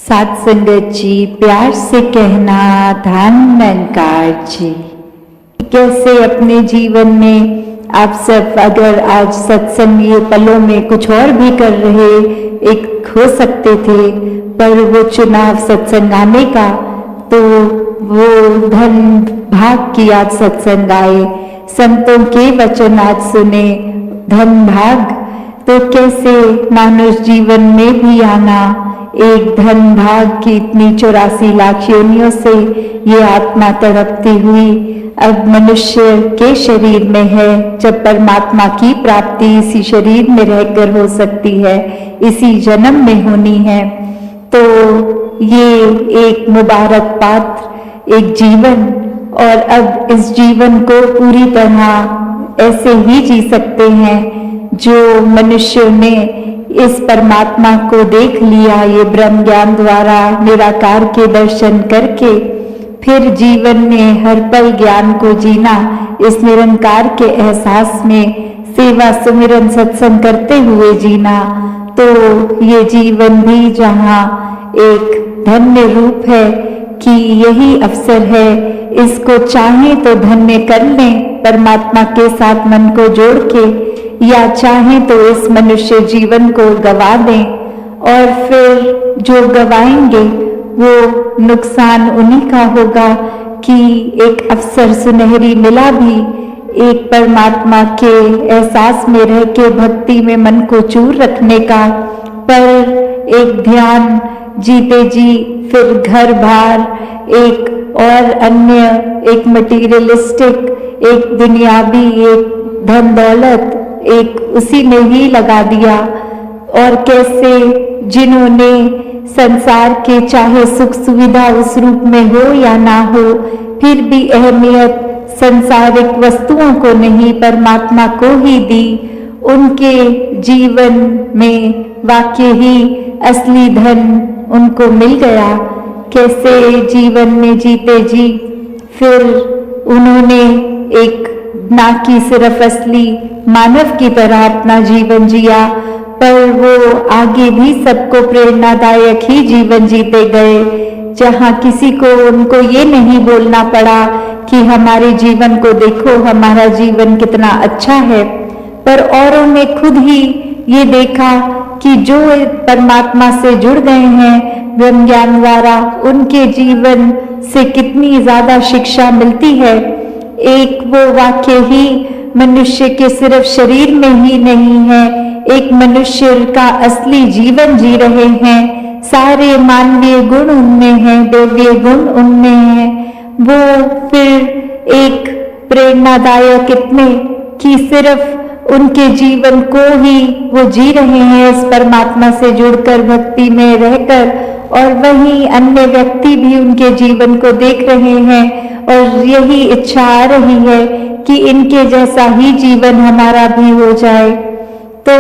साथ संगत जी, प्यार से कहना धन निरंकार जी। कैसे अपने जीवन में आप सब अगर आज सत्संग ये पलों में कुछ और भी कर रहे एक हो सकते थे, पर वो चुनाव सत्संग आने का, तो वो धन भाग की आज सत्संग आए, संतों के वचन आज सुने, धन भाग। तो कैसे मानुष जीवन में भी आना, एक धन भाग की इतनी 84 लाख योनियों से ये आत्मा तड़पती हुई अब मनुष्य के शरीर में है। जब परमात्मा की प्राप्ति इसी शरीर में रहकर हो सकती है, इसी जन्म में होनी है, तो ये एक मुबारक पात्र, एक जीवन, और अब इस जीवन को पूरी तरह ऐसे ही जी सकते हैं जो मनुष्यों ने इस परमात्मा को देख लिया, ये ब्रह्म ज्ञान द्वारा निराकार के दर्शन करके फिर जीवन में हर पल ज्ञान को जीना, इस निरंकार के एहसास में सेवा सुमिरन सत्संग करते हुए जीना। तो ये जीवन भी जहाँ एक धन्य रूप है कि यही अवसर है, इसको चाहे तो धन्य कर लें परमात्मा के साथ मन को जोड़ के, या चाहे तो इस मनुष्य जीवन को गवा दें, और फिर जो गवाएंगे वो नुकसान उन्हीं का होगा कि एक अवसर सुनहरी मिला भी एक परमात्मा के एहसास में रह के भक्ति में मन को चूर रखने का, पर एक ध्यान जीते जी फिर घर बार एक और अन्य, एक मटीरियलिस्टिक, एक दुनियावी, एक धन दौलत, एक उसी में ही लगा दिया। और कैसे जिन्होंने संसार के चाहे सुख सुविधा उस रूप में हो या ना हो, फिर भी अहमियत संसारिक वस्तुओं को नहीं परमात्मा को ही दी, उनके जीवन में वाकई ही असली धन उनको मिल गया। कैसे जीवन में जीते जी फिर उन्होंने एक ना कि सिर्फ असली मानव की तरह अपना जीवन जिया, पर वो आगे भी सबको प्रेरणादायक ही जीवन जीते गए, जहाँ किसी को उनको ये नहीं बोलना पड़ा कि हमारे जीवन को देखो, हमारा जीवन कितना अच्छा है, पर औरों ने खुद ही ये देखा कि जो परमात्मा से जुड़ गए हैं ब्रह्म ज्ञान द्वारा, उनके जीवन से कितनी ज्यादा शिक्षा मिलती है। एक वो वाक्य ही मनुष्य के सिर्फ शरीर में ही नहीं है, एक मनुष्य का असली जीवन जी रहे हैं, सारे मानवीय गुण उनमें हैं, दैवीय गुण उनमें हैं। वो फिर एक प्रेरणादायक इतने कि सिर्फ उनके जीवन को ही वो जी रहे हैं इस परमात्मा से जुड़कर भक्ति में रहकर, और वहीं अन्य व्यक्ति भी उनके जीवन को देख रहे हैं, और यही इच्छा आ रही है कि इनके जैसा ही जीवन हमारा भी हो जाए। तो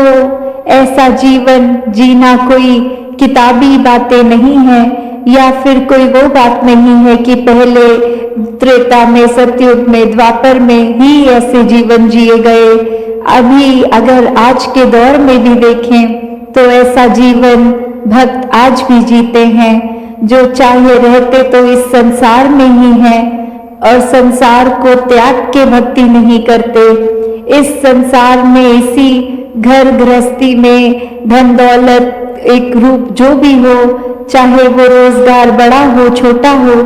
ऐसा जीवन जीना कोई किताबी बातें नहीं है, या फिर कोई वो बात नहीं है कि पहले त्रेता में, सतयुग में, द्वापर में ही ऐसे जीवन जिए गए। अभी अगर आज के दौर में भी देखें तो ऐसा जीवन भक्त आज भी जीते हैं, जो चाहे रहते तो इस संसार में ही हैं और संसार को त्याग के भक्ति नहीं करते। इस संसार में, इसी घर गृहस्थी में, धन दौलत एक रूप जो भी हो, चाहे वो रोजगार बड़ा हो छोटा हो,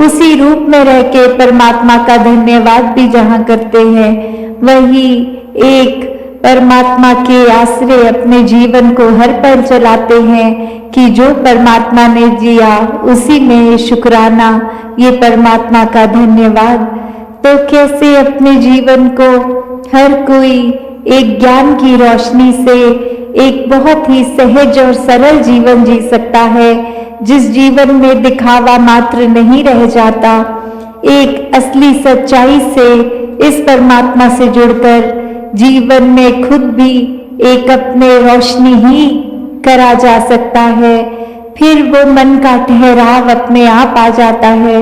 उसी रूप में रह के परमात्मा का धन्यवाद भी जहाँ करते हैं, वही एक परमात्मा के आश्रय अपने जीवन को हर पल चलाते हैं कि जो परमात्मा ने जिया उसी में शुक्राना, ये परमात्मा का धन्यवाद। तो कैसे अपने जीवन को हर कोई एक ज्ञान की रोशनी से एक बहुत ही सहज और सरल जीवन जी सकता है, जिस जीवन में दिखावा मात्र नहीं रह जाता, एक असली सच्चाई से इस परमात्मा से जुड़कर जीवन में खुद भी एक अपने रोशनी ही करा जा सकता है। फिर वो मन का ठहराव अपने आप आ जाता है।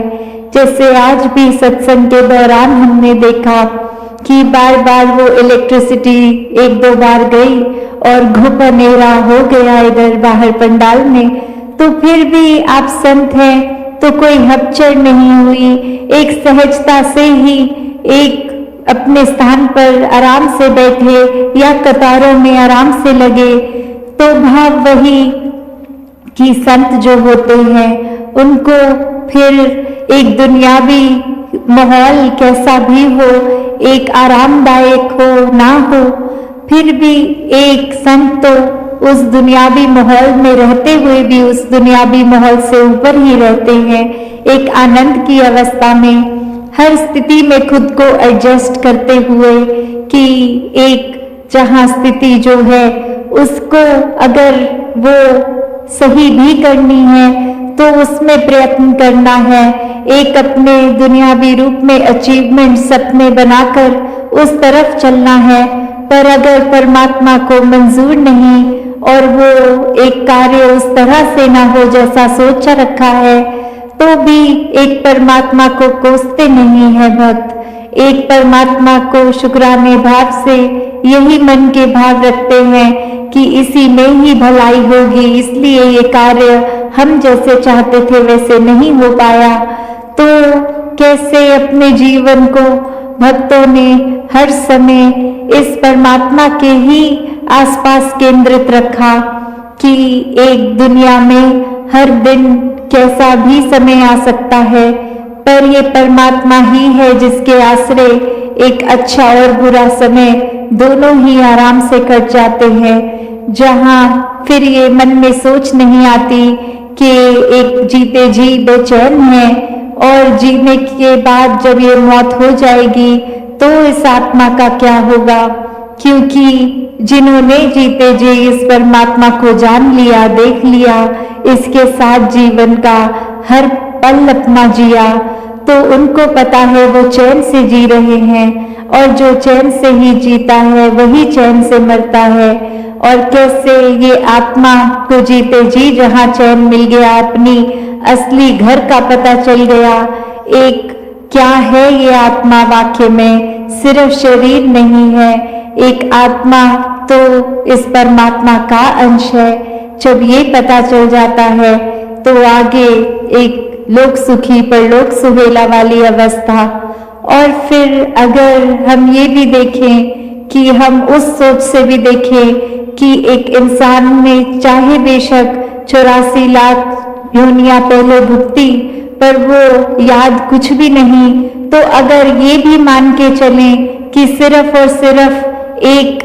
जैसे आज भी सत्संग के दौरान हमने देखा कि बार बार वो इलेक्ट्रिसिटी एक दो बार गई और घुप अंधेरा हो गया इधर बाहर पंडाल में, तो फिर भी आप संत हैं तो कोई हपचड़ नहीं हुई, एक सहजता से ही एक अपने स्थान पर आराम से बैठे या कतारों में आराम से लगे। तो भाव वही कि संत जो होते हैं उनको फिर एक दुनियावी माहौल कैसा भी हो, एक आरामदायक हो ना हो, फिर भी एक संत तो उस दुनियावी माहौल में रहते हुए भी उस दुनियावी माहौल से ऊपर ही रहते हैं। एक आनंद की अवस्था में हर स्थिति में खुद को एडजस्ट करते हुए कि एक जहाँ स्थिति जो है उसको अगर वो सही भी करनी है तो उसमें प्रयत्न करना है, एक अपने दुनियावी रूप में अचीवमेंट सपने बनाकर उस तरफ चलना है। पर अगर परमात्मा को मंजूर नहीं और वो एक कार्य उस तरह से ना हो जैसा सोचा रखा है तो भी एक परमात्मा को कोसते नहीं है भक्त, एक परमात्मा को शुक्राने भाव से यही मन के भाव रखते हैं कि इसी में ही भलाई होगी, इसलिए ये कार्य हम जैसे चाहते थे वैसे नहीं हो पाया। तो कैसे अपने जीवन को भक्तों ने हर समय इस परमात्मा के ही आसपास केंद्रित रखा कि एक दुनिया में हर दिन कैसा भी समय आ सकता है, पर ये परमात्मा ही है जिसके आश्रय एक अच्छा और बुरा समय दोनों ही आराम से कट जाते हैं। जहाँ फिर ये मन में सोच नहीं आती कि एक जीते जी बेचैन है और जीने के बाद जब ये मौत हो जाएगी तो इस आत्मा का क्या होगा, क्योंकि जिन्होंने जीते जी इस परमात्मा को जान लिया, देख लिया, इसके साथ जीवन का हर पल अपना जिया, तो उनको पता है वो चैन से जी रहे हैं और जो चैन से ही जीता है वही चैन से मरता है। और कैसे ये आत्मा को जीते जी जहाँ चैन मिल गया, अपनी असली घर का पता चल गया, एक क्या है ये आत्मा वाक्य में सिर्फ शरीर नहीं है, एक आत्मा तो इस परमात्मा का अंश है। जब ये पता चल जाता है तो आगे एक लोक सुखी परलोक सुहेला वाली अवस्था। और फिर अगर हम ये भी देखें कि हम उस सोच से भी देखें कि एक इंसान में चाहे बेशक 84 लाख योनियां पहले भुगती पर वो याद कुछ भी नहीं, तो अगर ये भी मान के चलें कि सिर्फ और सिर्फ एक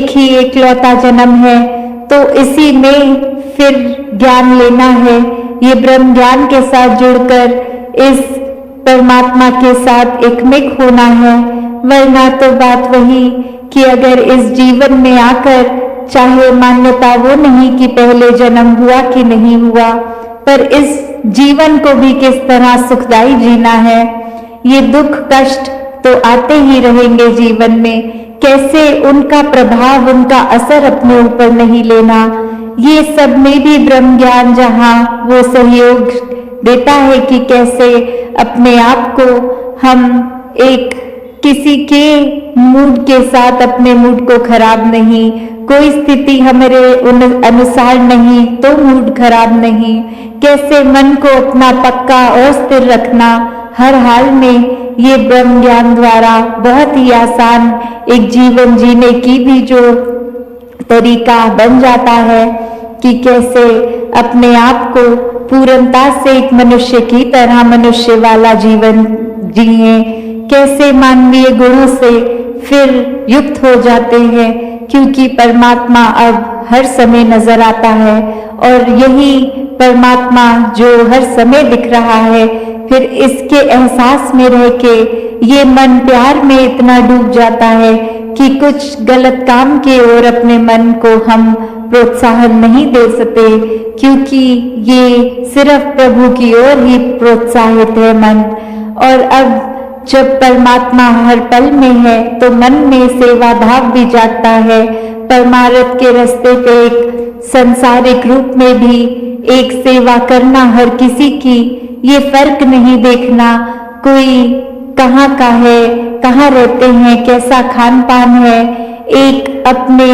ही एकलौता जन्म है, तो इसी में फिर ज्ञान लेना है, ये ब्रह्म ज्ञान के साथ जुड़कर इस परमात्मा के साथ एकमिक होना है। वरना तो बात वही कि अगर इस जीवन में आकर चाहे मान्यता वो नहीं कि पहले जन्म हुआ कि नहीं हुआ, पर इस जीवन को भी किस तरह सुखदाई जीना है। ये दुख कष्ट तो आते ही रहेंगे जीवन में, कैसे उनका प्रभाव उनका असर अपने ऊपर नहीं लेना, ये सब में भी ब्रह्म ज्ञान जहाँ वो सहयोग देता है कि कैसे अपने आप को हम एक किसी के मूड के साथ अपने मूड को खराब नहीं, कोई स्थिति हमारे अनुसार नहीं तो मूड खराब नहीं, कैसे मन को अपना पक्का और स्थिर रखना हर हाल में, ये ब्रह्म ज्ञान द्वारा बहुत ही आसान एक जीवन जीने की भी जो तरीका बन जाता है कि कैसे अपने आप को पूर्णता से एक मनुष्य की तरह मनुष्य वाला जीवन जिए, कैसे मानवीय गुणों से फिर युक्त हो जाते हैं, क्योंकि परमात्मा अब हर समय नजर आता है और यही परमात्मा जो हर समय दिख रहा है, फिर इसके एहसास में रह के ये मन प्यार में इतना डूब जाता है कि कुछ गलत काम की ओर अपने मन को हम प्रोत्साहन नहीं दे सकते, क्योंकि ये सिर्फ प्रभु की ओर ही प्रोत्साहित है मन। और अब जब परमात्मा हर पल में है तो मन में सेवा भाव भी जागता है, परमार्थ के रास्ते पे एक सांसारिक रूप में भी एक सेवा करना हर किसी की, ये फर्क नहीं देखना कोई कहाँ का है, कहाँ रहते हैं, कैसा खान पान है, एक अपने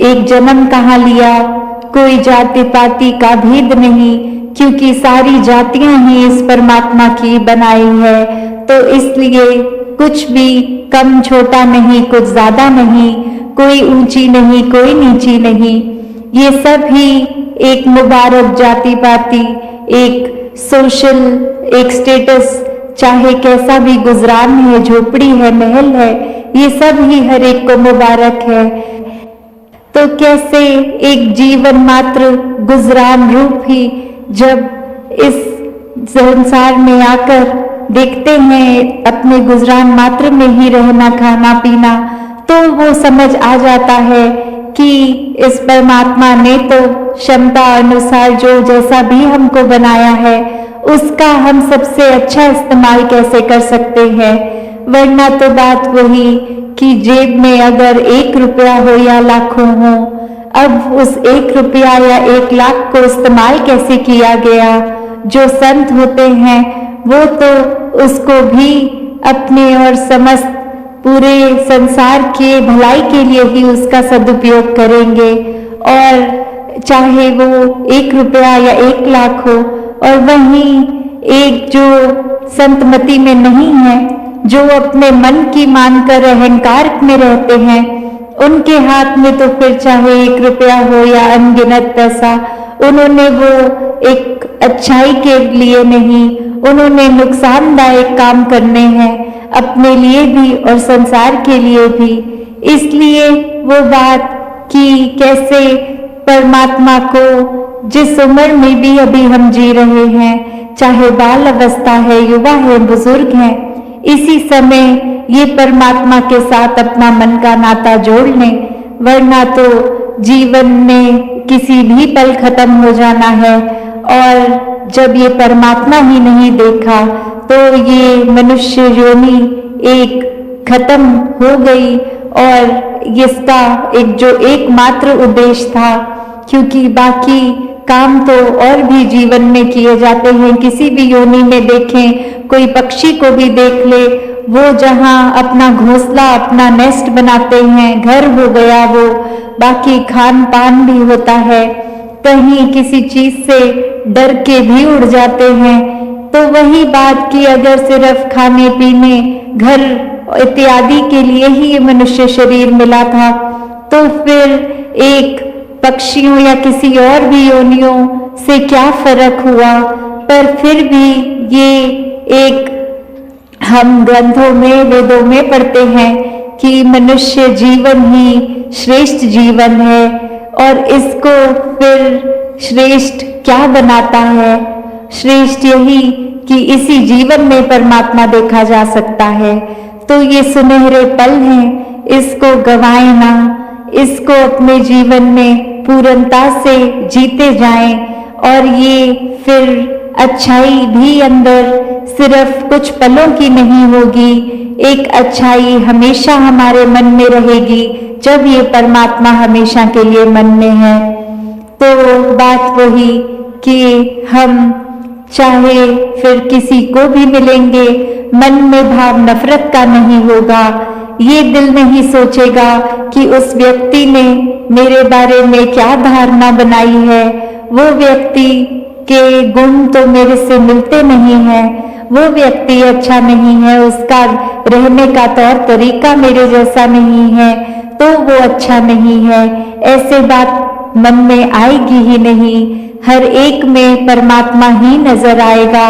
एक जन्म कहाँ लिया, कोई जाति पाति का भेद नहीं, क्योंकि सारी जातियां ही इस परमात्मा की बनाई है। तो इसलिए कुछ भी कम छोटा नहीं, कुछ ज्यादा नहीं, कोई ऊंची नहीं, कोई नीची नहीं, ये सब ही एक मुबारक जाति पाति, एक सोशल, एक स्टेटस, चाहे कैसा भी गुजरान है, झोपड़ी है, महल है, ये सब ही हर एक को मुबारक है। तो कैसे एक जीवन मात्र गुजरान रूप ही जब इस संसार में आकर देखते हैं अपने गुजरान मात्र में ही रहना, खाना पीना, तो वो समझ आ जाता है कि इस परमात्मा ने तो क्षमता अनुसार जो जैसा भी हमको बनाया है उसका हम सबसे अच्छा इस्तेमाल कैसे कर सकते हैं। वरना तो बात वही कि जेब में अगर 1 रुपया हो या लाखों हो, अब उस 1 रुपया या 1 लाख को इस्तेमाल कैसे किया गया। जो संत होते हैं वो तो उसको भी अपने और समस्त पूरे संसार के भलाई के लिए ही उसका सदुपयोग करेंगे, और चाहे वो 1 रुपया या 1 लाख हो। और वहीं एक जो संतमति में नहीं है, जो अपने मन की मानकर अहंकार में रहते हैं, उनके हाथ में तो फिर चाहे 1 रुपया हो या अनगिनत पैसा, उन्होंने वो एक अच्छाई के लिए नहीं, उन्होंने नुकसानदायक काम करने हैं अपने लिए भी और संसार के लिए भी। इसलिए वो बात कि कैसे परमात्मा को जिस उम्र में भी अभी हम जी रहे हैं, चाहे बाल अवस्था है, युवा है, बुजुर्ग है, इसी समय ये परमात्मा के साथ अपना मन का नाता जोड़ लें, वरना तो जीवन में किसी भी पल खत्म हो जाना है। और जब ये परमात्मा ही नहीं देखा तो ये मनुष्य योनि एक खत्म हो गई, और इसका एक जो एकमात्र उद्देश्य था, क्योंकि बाकी काम तो और भी जीवन में किए जाते हैं। किसी भी योनि में देखें, कोई पक्षी को भी देख ले, वो जहाँ अपना घोंसला, अपना नेस्ट बनाते हैं, घर हो गया वो, बाकी खान पान भी होता है, कहीं किसी चीज से डर के भी उड़ जाते हैं। तो वही बात कि अगर सिर्फ खाने पीने, घर इत्यादि के लिए ही मनुष्य शरीर मिला था, तो फिर एक पक्षियों या किसी और भी योनियों से क्या फर्क हुआ। पर फिर भी ये एक हम ग्रंथों में, वेदों में पढ़ते हैं कि मनुष्य जीवन ही श्रेष्ठ जीवन है, और इसको फिर श्रेष्ठ क्या बनाता है? श्रेष्ठ यही कि इसी जीवन में परमात्मा देखा जा सकता है। तो ये सुनहरे पल हैं, इसको गंवाएं ना, इसको अपने जीवन में पूर्णता से जीते जाएं, और ये फिर अच्छाई भी अंदर सिर्फ कुछ पलों की नहीं होगी, एक अच्छाई हमेशा हमारे मन में रहेगी जब ये परमात्मा हमेशा के लिए मन में है। तो बात वही कि हम चाहे फिर किसी को भी मिलेंगे, मन में भाव नफरत का नहीं होगा, ये दिल नहीं सोचेगा कि उस व्यक्ति ने मेरे बारे में क्या धारणा बनाई है, वो व्यक्ति के गुण तो मेरे से मिलते नहीं है, वो व्यक्ति अच्छा नहीं है, उसका रहने का तौर तरीका मेरे जैसा नहीं है, तो वो अच्छा नहीं है। ऐसे बात मन में आएगी ही नहीं। हर एक में परमात्मा ही नजर आएगा,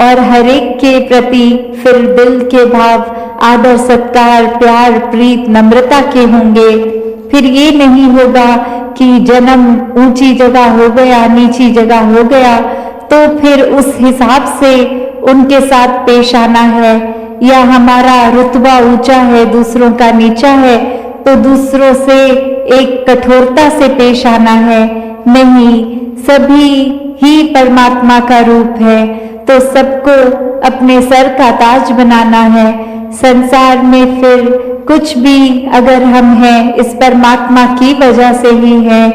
और हर एक के प्रति फिर दिल के भाव आदर सत्कार प्यार प्रीत नम्रता के होंगे। फिर ये नहीं होगा कि जन्म ऊंची जगह हो गया नीची जगह हो गया तो फिर उस हिसाब से उनके साथ पेश आना है, या हमारा रुतबा ऊंचा है दूसरों का नीचा है तो दूसरों से एक कठोरता से पेश आना है। नहीं, सभी ही परमात्मा का रूप है, तो सबको अपने सर का ताज बनाना है। संसार में फिर कुछ भी अगर हम हैं इस परमात्मा की वजह से ही है।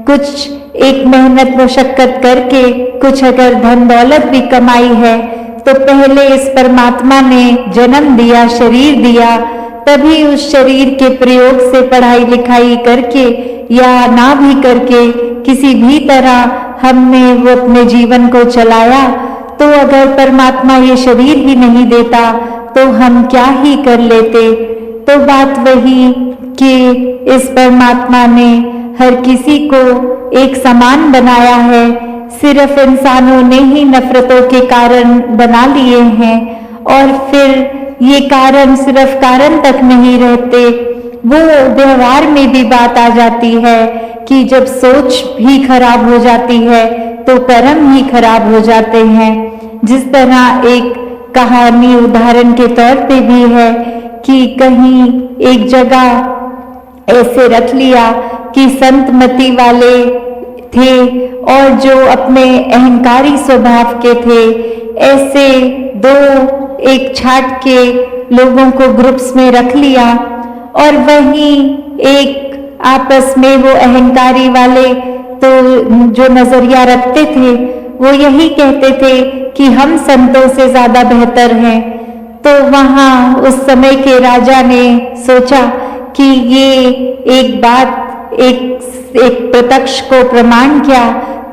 कुछ एक मेहनत मुशक्कत करके कुछ अगर धन दौलत भी कमाई है तो पहले इस परमात्मा ने जन्म दिया, शरीर दिया, तभी उस शरीर के प्रयोग से पढ़ाई लिखाई करके या ना भी करके किसी भी तरह हमने वो अपने जीवन को चलाया, तो अगर परमात्मा ये शरीर ही नहीं देता तो हम क्या ही कर लेते। तो बात वही कि इस परमात्मा ने हर किसी को एक समान बनाया है, सिर्फ इंसानों ने ही नफरतों के कारण बना लिए हैं। और फिर ये कारण सिर्फ कारण तक नहीं रहते, वो व्यवहार में भी बात आ जाती है कि जब सोच भी खराब हो जाती है तो कर्म ही खराब हो जाते हैं। जिस तरह एक कहानी उदाहरण के तौर पे भी है कि कहीं एक जगह ऐसे रख लिया कि संत मति वाले थे और जो अपने अहंकारी स्वभाव के थे, ऐसे दो एक छाट के लोगों को ग्रुप्स में रख लिया और वहीं एक आपस में वो अहंकारी वाले तो जो नजरिया रखते थे वो यही कहते थे कि हम संतों से ज्यादा बेहतर हैं। तो वहां उस समय के राजा ने सोचा कि ये एक बात एक प्रत्यक्ष को प्रमाण किया,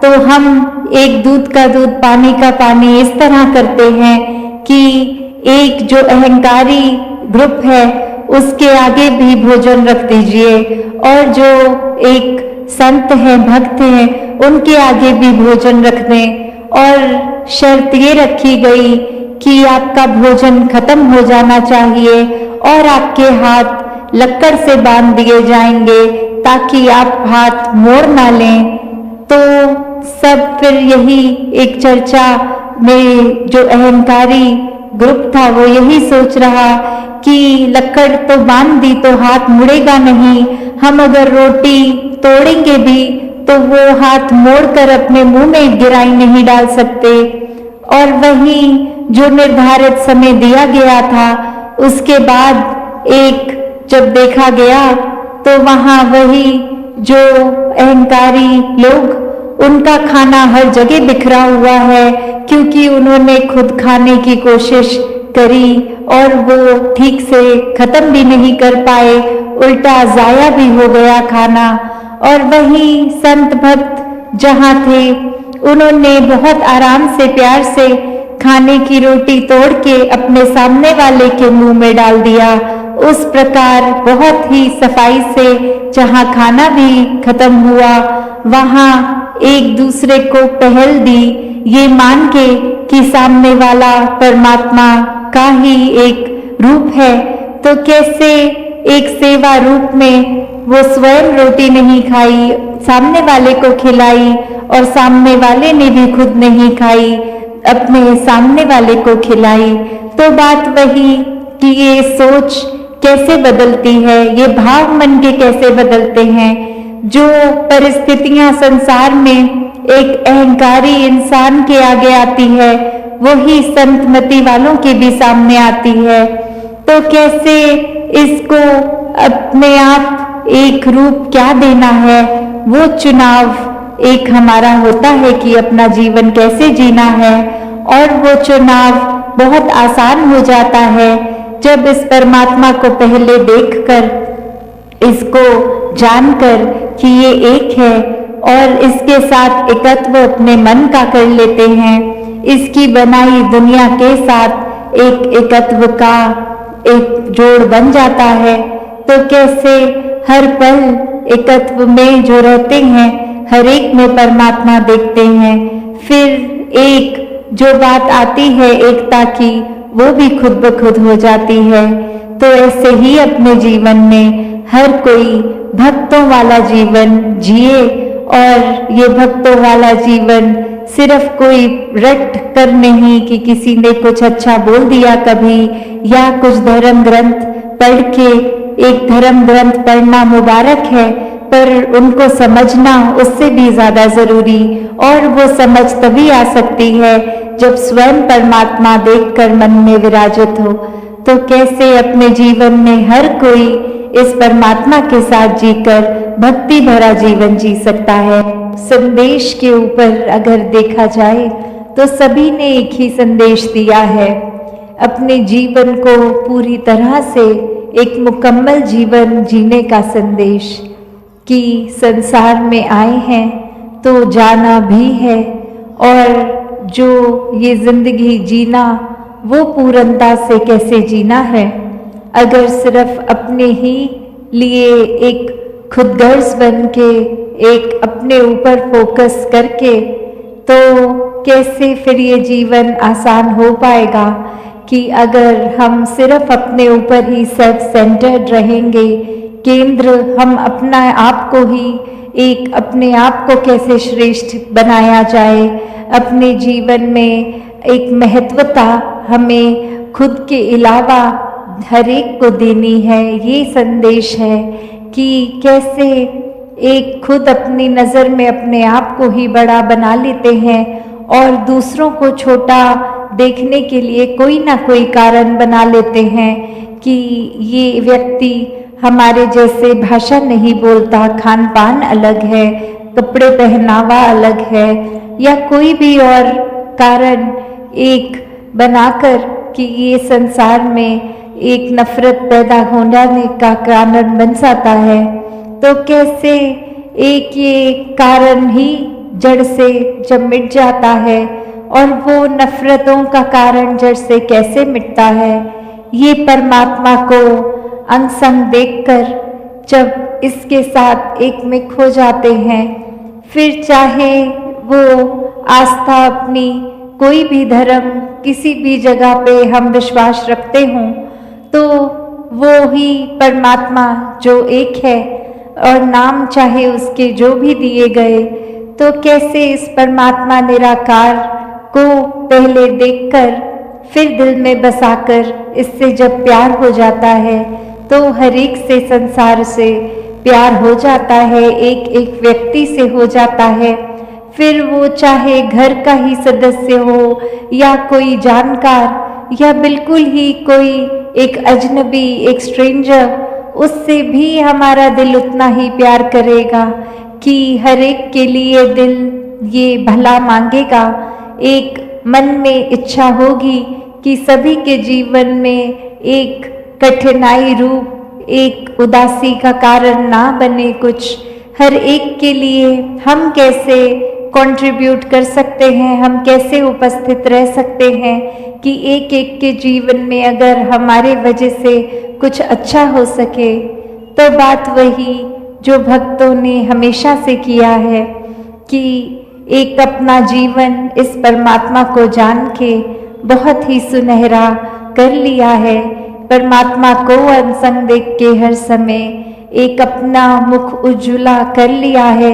तो हम एक दूध का दूध पानी का पानी इस तरह करते हैं कि एक जो अहंकारी ग्रुप है उसके आगे भी भोजन रख दीजिए और जो एक संत हैं भक्त हैं उनके आगे भी भोजन रख दें। और शर्त ये रखी गई कि आपका भोजन खत्म हो जाना चाहिए और आपके हाथ लक्कड़ से बांध दिए जाएंगे ताकि आप हाथ मोड़ ना लें। तो सब फिर यही एक चर्चा में जो अहंकारी ग्रुप था वो यही सोच रहा कि लक्कड़ तो बांध दी तो हाथ मुड़ेगा नहीं, हम अगर रोटी तोड़ेंगे भी तो वो हाथ मोड़कर अपने मुंह में गिराई नहीं डाल सकते। और वही जो निर्धारित समय दिया गया था उसके बाद एक जब देखा गया तो वहां वही जो अहंकारी लोग उनका खाना हर जगह बिखरा हुआ है, क्योंकि उन्होंने खुद खाने की कोशिश करी और वो ठीक से खत्म भी नहीं कर पाए, उल्टा जाया भी हो गया खाना। और वही संत भक्त जहाँ थे उन्होंने बहुत आराम से प्यार से खाने की रोटी तोड़ के अपने सामने वाले के मुंह में डाल दिया। उस प्रकार बहुत ही सफाई से जहाँ खाना भी खत्म हुआ वहाँ एक दूसरे को पहल दी, ये मान के कि सामने वाला परमात्मा का ही एक रूप है। तो कैसे एक सेवा रूप में वो स्वयं रोटी नहीं खाई, सामने वाले को खिलाई और सामने वाले ने भी खुद नहीं खाई, अपने सामने वाले को खिलाई। तो बात वही कि ये सोच कैसे बदलती है, ये भाव मन के कैसे बदलते हैं। जो परिस्थितियां संसार में एक अहंकारी इंसान के आगे आती है वही संतमति वालों के भी सामने आती है। तो कैसे इसको अपने आप एक रूप क्या देना है, वो चुनाव एक हमारा होता है कि अपना जीवन कैसे जीना है। और वो चुनाव बहुत आसान हो जाता है जब इस परमात्मा को पहले देखकर, इसको जानकर कि ये एक है और इसके साथ एकत्व अपने मन का कर लेते हैं, इसकी बनाई दुनिया के साथ एक एकत्व का एक जोड़ बन जाता है। तो कैसे हर पल एकत्व में जो रहते हैं हर एक में परमात्मा देखते हैं। फिर एक जो बात आती है एकता की वो भी खुद ब खुद हो जाती है। तो ऐसे ही अपने जीवन में हर कोई भक्तों वाला जीवन जिए और ये भक्तों वाला जीवन सिर्फ कोई रट कर नहीं कि किसी ने कुछ अच्छा बोल दिया कभी या कुछ धर्म ग्रंथ पढ़ के, एक धर्म ग्रंथ पढ़ना मुबारक है पर उनको समझना उससे भी ज्यादा जरूरी। और वो समझ तभी आ सकती है जब स्वयं परमात्मा देखकर मन में विराजित हो। तो कैसे अपने जीवन में हर कोई इस परमात्मा के साथ जीकर भक्ति भरा जीवन जी सकता है। संदेश के ऊपर अगर देखा जाए तो सभी ने एक ही संदेश दिया है, अपने जीवन को पूरी तरह से एक मुकम्मल जीवन जीने का संदेश कि संसार में आए हैं तो जाना भी है, और जो ये जिंदगी जीना वो पूर्णता से कैसे जीना है। अगर सिर्फ अपने ही लिए एक खुदगर्ज बन के, एक अपने ऊपर फोकस करके, तो कैसे फिर ये जीवन आसान हो पाएगा। कि अगर हम सिर्फ अपने ऊपर ही सेल्फ सेंटर्ड रहेंगे, केंद्र हम अपना आप को ही एक अपने आप को कैसे श्रेष्ठ बनाया जाए, अपने जीवन में एक महत्वता हमें खुद के अलावा हर एक को देनी है। ये संदेश है कि कैसे एक खुद अपनी नज़र में अपने आप को ही बड़ा बना लेते हैं और दूसरों को छोटा देखने के लिए कोई ना कोई कारण बना लेते हैं कि ये व्यक्ति हमारे जैसे भाषा नहीं बोलता, खान पान अलग है, कपड़े पहनावा अलग है, या कोई भी और कारण एक बनाकर कि ये संसार में एक नफरत पैदा होने का कारण बन जाता है। तो कैसे एक ये कारण ही जड़ से जब मिट जाता है, और वो नफरतों का कारण जड़ से कैसे मिटता है, ये परमात्मा को अंग संग देखकर जब इसके साथ एक मिक हो जाते हैं, फिर चाहे वो आस्था अपनी कोई भी धर्म किसी भी जगह पे हम विश्वास रखते हों, तो वो ही परमात्मा जो एक है और नाम चाहे उसके जो भी दिए गए, तो कैसे इस परमात्मा निराकार को पहले देखकर फिर दिल में बसाकर इससे जब प्यार हो जाता है तो हर एक से संसार से प्यार हो जाता है, एक एक व्यक्ति से हो जाता है। फिर वो चाहे घर का ही सदस्य हो या कोई जानकार या बिल्कुल ही कोई एक अजनबी, एक स्ट्रेंजर, उससे भी हमारा दिल उतना ही प्यार करेगा कि हर एक के लिए दिल ये भला मांगेगा। एक मन में इच्छा होगी कि सभी के जीवन में एक कठिनाई रूप एक उदासी का कारण ना बने कुछ। हर एक के लिए हम कैसे कंट्रीब्यूट कर सकते हैं, हम कैसे उपस्थित रह सकते हैं कि एक एक के जीवन में अगर हमारे वजह से कुछ अच्छा हो सके। तो बात वही जो भक्तों ने हमेशा से किया है कि एक अपना जीवन इस परमात्मा को जान के बहुत ही सुनहरा कर लिया है। परमात्मा को अनसंग देख के हर समय एक अपना मुख उज्ज्वला कर लिया है,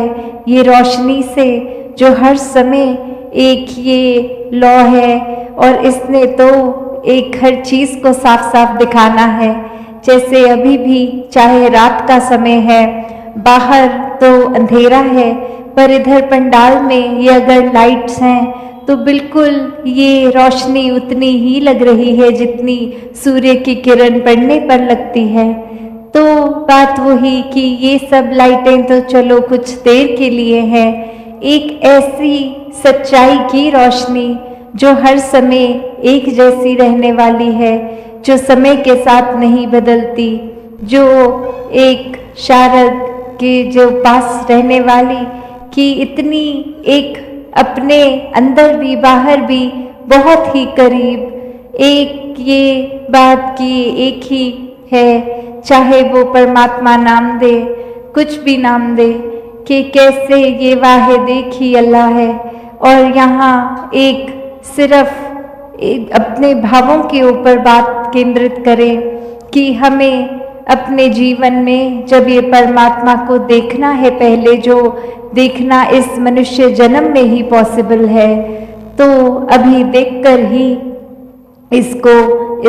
ये रोशनी से जो हर समय एक ये लौ है, और इसने तो एक हर चीज़ को साफ साफ दिखाना है। जैसे अभी भी चाहे रात का समय है, बाहर तो अंधेरा है, पर इधर पंडाल में ये अगर लाइट्स हैं तो बिल्कुल ये रोशनी उतनी ही लग रही है जितनी सूर्य की किरण पड़ने पर लगती है। तो बात वही कि ये सब लाइटें तो चलो कुछ देर के लिए है, एक ऐसी सच्चाई की रोशनी जो हर समय एक जैसी रहने वाली है, जो समय के साथ नहीं बदलती, जो एक शारद के जो पास रहने वाली कि इतनी एक अपने अंदर भी बाहर भी बहुत ही करीब एक ये बात की एक ही है, चाहे वो परमात्मा नाम दे, कुछ भी नाम दे, कि कैसे ये वाहिद एक ही अल्लाह है। और यहाँ एक सिर्फ एक अपने भावों के ऊपर बात केंद्रित करें कि हमें अपने जीवन में जब ये परमात्मा को देखना है, पहले जो देखना इस मनुष्य जन्म में ही पॉसिबल है, तो अभी देखकर ही इसको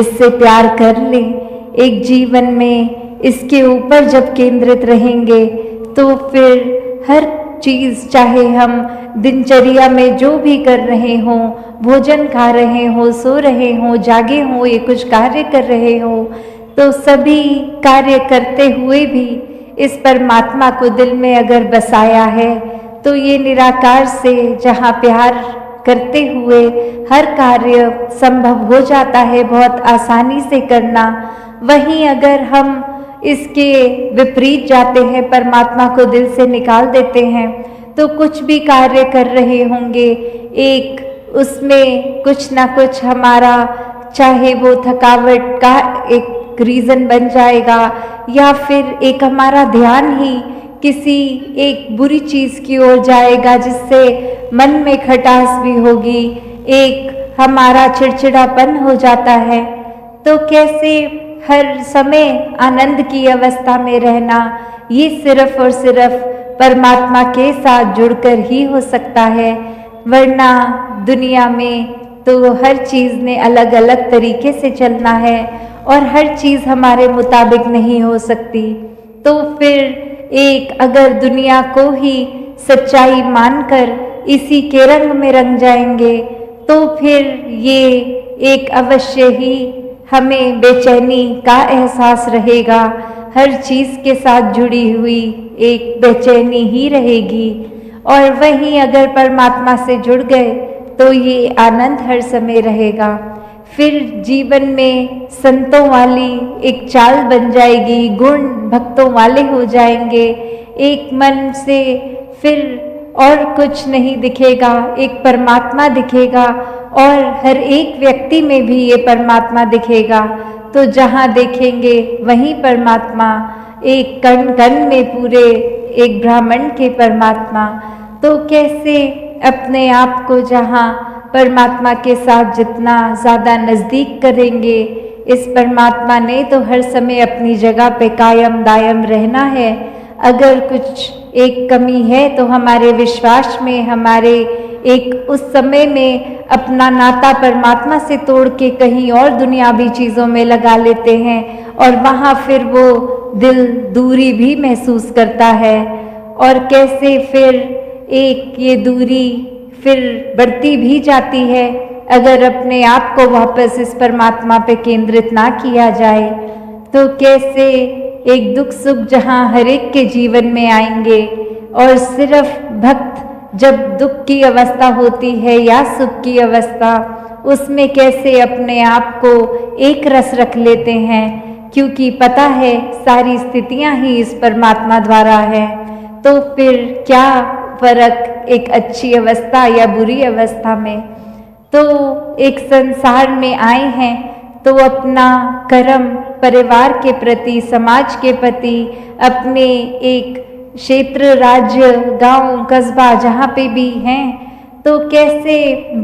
इससे प्यार कर लें। एक जीवन में इसके ऊपर जब केंद्रित रहेंगे तो फिर हर चीज़, चाहे हम दिनचर्या में जो भी कर रहे हों, भोजन खा रहे हों, सो रहे हों, जागे हों, ये कुछ कार्य कर रहे हों, तो सभी कार्य करते हुए भी इस परमात्मा को दिल में अगर बसाया है तो ये निराकार से जहाँ प्यार करते हुए हर कार्य संभव हो जाता है बहुत आसानी से करना। वहीं अगर हम इसके विपरीत जाते हैं, परमात्मा को दिल से निकाल देते हैं, तो कुछ भी कार्य कर रहे होंगे, एक उसमें कुछ ना कुछ हमारा, चाहे वो थकावट का एक रीज़न बन जाएगा, या फिर एक हमारा ध्यान ही किसी एक बुरी चीज़ की ओर जाएगा जिससे मन में खटास भी होगी, एक हमारा चिड़चिड़ापन हो जाता है। तो कैसे हर समय आनंद की अवस्था में रहना, ये सिर्फ और सिर्फ परमात्मा के साथ जुड़कर ही हो सकता है, वरना दुनिया में तो हर चीज़ ने अलग अलग तरीके से चलना है और हर चीज़ हमारे मुताबिक नहीं हो सकती। तो फिर एक अगर दुनिया को ही सच्चाई मानकर इसी के रंग में रंग जाएंगे, तो फिर ये एक अवश्य ही हमें बेचैनी का एहसास रहेगा, हर चीज़ के साथ जुड़ी हुई एक बेचैनी ही रहेगी। और वहीं अगर परमात्मा से जुड़ गए तो ये आनंद हर समय रहेगा। फिर जीवन में संतों वाली एक चाल बन जाएगी, गुण भक्तों वाले हो जाएंगे, एक मन से फिर और कुछ नहीं दिखेगा, एक परमात्मा दिखेगा और हर एक व्यक्ति में भी ये परमात्मा दिखेगा। तो जहाँ देखेंगे वहीं परमात्मा, एक कण कण में पूरे एक ब्राह्मण के परमात्मा। तो कैसे अपने आप को जहाँ परमात्मा के साथ जितना ज़्यादा नज़दीक करेंगे, इस परमात्मा ने तो हर समय अपनी जगह पे कायम दायम रहना है। अगर कुछ एक कमी है तो हमारे विश्वास में, हमारे एक उस समय में अपना नाता परमात्मा से तोड़ के कहीं और दुनियावी चीज़ों में लगा लेते हैं और वहाँ फिर वो दिल दूरी भी महसूस करता है। और कैसे फिर एक ये दूरी फिर बढ़ती भी जाती है अगर अपने आप को वापस इस परमात्मा पे केंद्रित ना किया जाए। तो कैसे एक दुख सुख जहाँ हर एक के जीवन में आएंगे और सिर्फ भक्त जब दुख की अवस्था होती है या सुख की अवस्था, उसमें कैसे अपने आप को एक रस रख लेते हैं, क्योंकि पता है सारी स्थितियां ही इस परमात्मा द्वारा है। तो फिर क्या फर्क एक अच्छी अवस्था या बुरी अवस्था में। तो एक संसार में आए हैं तो अपना कर्म परिवार के प्रति, समाज के प्रति, अपने एक क्षेत्र, राज्य, गांव, कस्बा जहाँ पे भी हैं, तो कैसे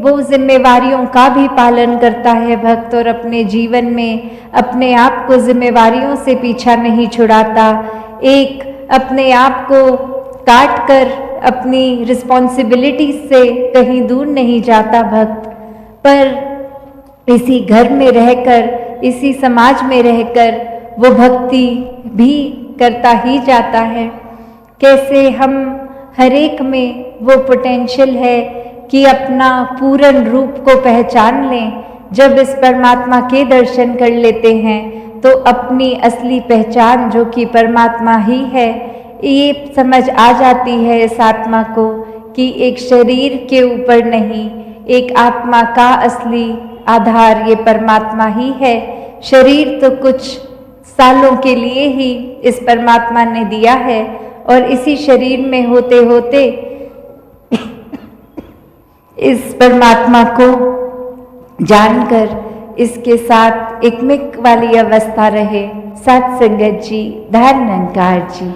वो जिम्मेवारियों का भी पालन करता है भक्त और अपने जीवन में अपने आप को जिम्मेवारियों से पीछा नहीं छुड़ाता, एक अपने आप को काट कर अपनी रिस्पॉन्सिबिलिटी से कहीं दूर नहीं जाता भक्त, पर इसी घर में रहकर, इसी समाज में रहकर वो भक्ति भी करता ही जाता है। कैसे हम हर एक में वो पोटेंशियल है कि अपना पूर्ण रूप को पहचान लें। जब इस परमात्मा के दर्शन कर लेते हैं तो अपनी असली पहचान जो कि परमात्मा ही है, ये समझ आ जाती है इस आत्मा को कि एक शरीर के ऊपर नहीं, एक आत्मा का असली आधार ये परमात्मा ही है। शरीर तो कुछ सालों के लिए ही इस परमात्मा ने दिया है और इसी शरीर में होते होते इस परमात्मा को जानकर इसके साथ एक मिक वाली अवस्था रहे। सत्संगत जी, धन निरंकार जी।